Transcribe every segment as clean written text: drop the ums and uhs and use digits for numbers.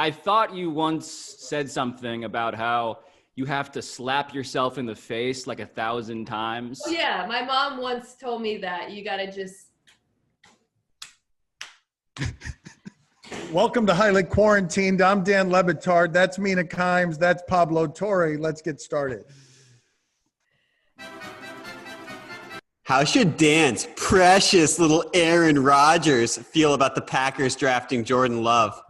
I thought you once said something about how you have to slap yourself in the face like 1,000 times. Oh, yeah, my mom once told me that you gotta just. Welcome to Highly Quarantined. I'm Dan LeBatard. That's Mina Kimes. That's Pablo Torre. Let's get started. How should Dan's precious little Aaron Rodgers feel about the Packers drafting Jordan Love?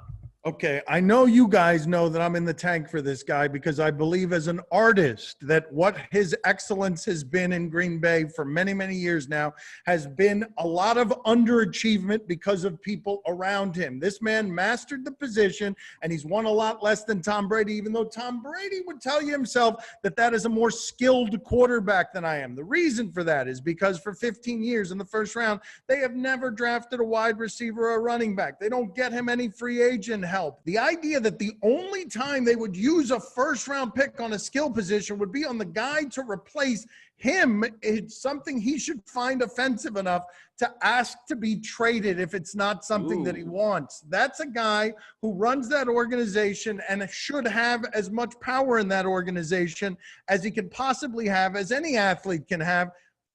Okay, I know you guys know that I'm in the tank for this guy because I believe as an artist that what his excellence has been in Green Bay for many, many years now has been a lot of underachievement because of people around him. This man mastered the position, and he's won a lot less than Tom Brady, even though Tom Brady would tell you himself that that is a more skilled quarterback than I am. The reason for that is because for 15 years in the first round, they have never drafted a wide receiver or a running back. They don't get him any free agent help. The idea that the only time they would use a first-round pick on a skill position would be on the guy to replace him is something he should find offensive enough to ask to be traded if it's not something that he wants. That's a guy who runs that organization and should have as much power in that organization as he can possibly have, as any athlete can have,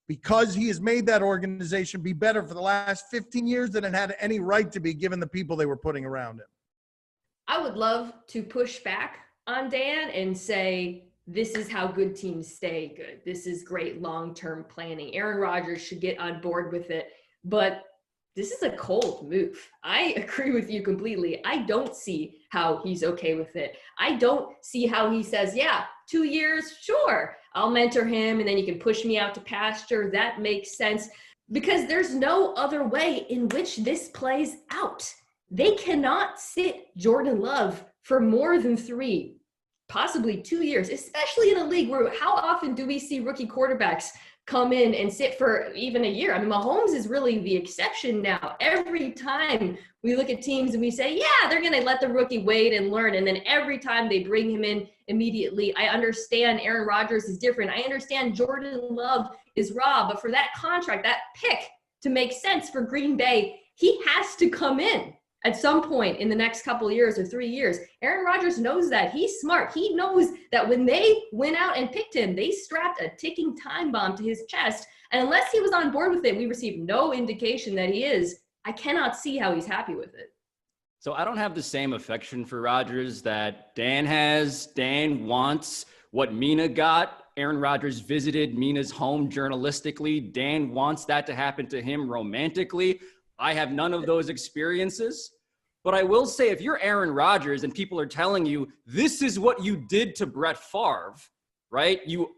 because he has made that organization be better for the last 15 years than it had any right to be given the people they were putting around him. I would love to push back on Dan and say, this is how good teams stay good. This is great long-term planning. Aaron Rodgers should get on board with it, but this is a cold move. I agree with you completely. I don't see how he's okay with it. I don't see how he says, yeah, 2 years, sure, I'll mentor him and then you can push me out to pasture. That makes sense because there's no other way in which this plays out. They cannot sit Jordan Love for more than 3, possibly 2 years, especially in a league where how often do we see rookie quarterbacks come in and sit for even a year? I mean, Mahomes is really the exception now. Every time we look at teams and we say, yeah, they're going to let the rookie wait and learn. And then every time they bring him in immediately. I understand Aaron Rodgers is different. I understand Jordan Love is raw. But for that contract, that pick to make sense for Green Bay, he has to come in at some point in the next couple of years or 3 years. Aaron Rodgers knows that. He's smart. He knows that when they went out and picked him, they strapped a ticking time bomb to his chest. And unless he was on board with it, we received no indication that he is. I cannot see how he's happy with it. So I don't have the same affection for Rodgers that Dan has. Dan wants what Mina got. Aaron Rodgers visited Mina's home journalistically. Dan wants that to happen to him romantically. I have none of those experiences. But I will say, if you're Aaron Rodgers and people are telling you, this is what you did to Brett Favre, right? You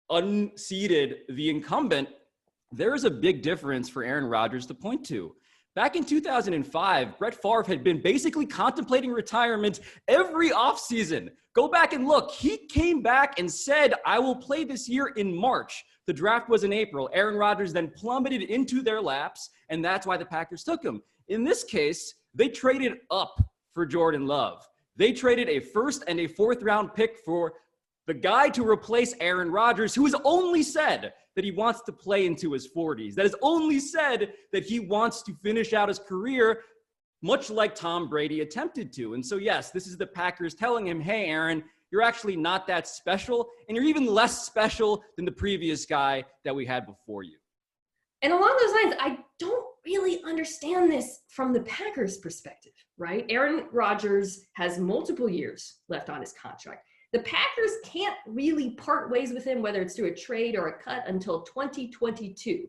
unseated the incumbent. There is a big difference for Aaron Rodgers to point to. Back in 2005, Brett Favre had been basically contemplating retirement every offseason. Go back and look. He came back and said, I will play this year in March. The draft was in April. Aaron Rodgers then plummeted into their laps, and that's why the Packers took him. In this case, they traded up for Jordan Love. They traded a first and a fourth-round pick for the guy to replace Aaron Rodgers, who has only said that he wants to play into his 40s, that has only said that he wants to finish out his career much like Tom Brady attempted to. And so, yes, this is the Packers telling him, hey, Aaron, you're actually not that special, and you're even less special than the previous guy that we had before you. And along those lines, I don't really understand this from the Packers' perspective, right? Aaron Rodgers has multiple years left on his contract. The Packers can't really part ways with him, whether it's through a trade or a cut, until 2022.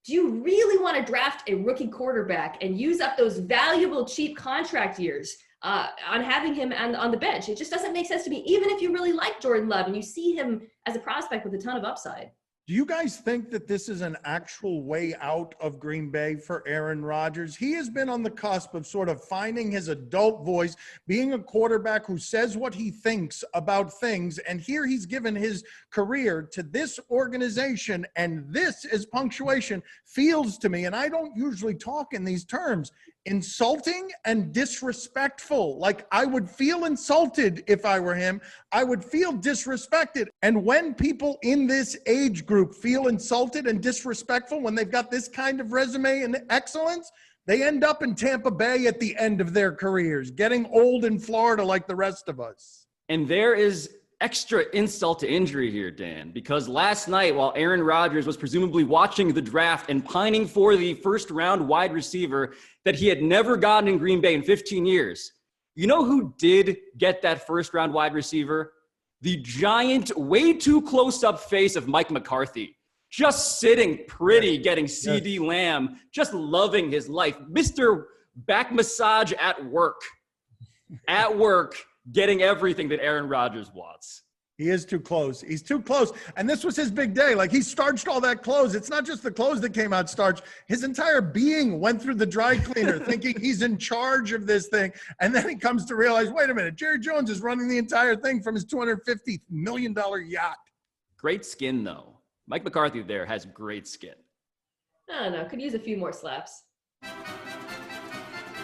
Do you really want to draft a rookie quarterback and use up those valuable, cheap contract years on having him on the bench? It just doesn't make sense to me, even if you really like Jordan Love and you see him as a prospect with a ton of upside. Do you guys think that this is an actual way out of Green Bay for Aaron Rodgers? He has been on the cusp of sort of finding his adult voice, being a quarterback who says what he thinks about things. And here he's given his career to this organization. And this, is punctuation, feels to me, and I don't usually talk in these terms, insulting and disrespectful. Like, I would feel insulted if I were him. I would feel disrespected. And when people in this age group feel insulted and disrespectful, when they've got this kind of resume and excellence, They end up in Tampa Bay at the end of their careers, getting old in Florida like the rest of us. And there is extra insult to injury here, Dan, because last night while Aaron Rodgers was presumably watching the draft and pining for the first round wide receiver that he had never gotten in Green Bay in 15 years, you know who did get that first round wide receiver? The giant, way too close up face of Mike McCarthy. Just sitting pretty, getting CD Lamb, just loving his life. Mr. Back Massage at work. At work, getting everything that Aaron Rodgers wants. He is too close. He's too close. And this was his big day. Like, he starched all that clothes. It's not just the clothes that came out starched. His entire being went through the dry cleaner thinking he's in charge of this thing. And then he comes to realize, wait a minute, Jerry Jones is running the entire thing from his $250 million yacht. Great skin, though. Mike McCarthy there has great skin. I don't know. Could use a few more slaps.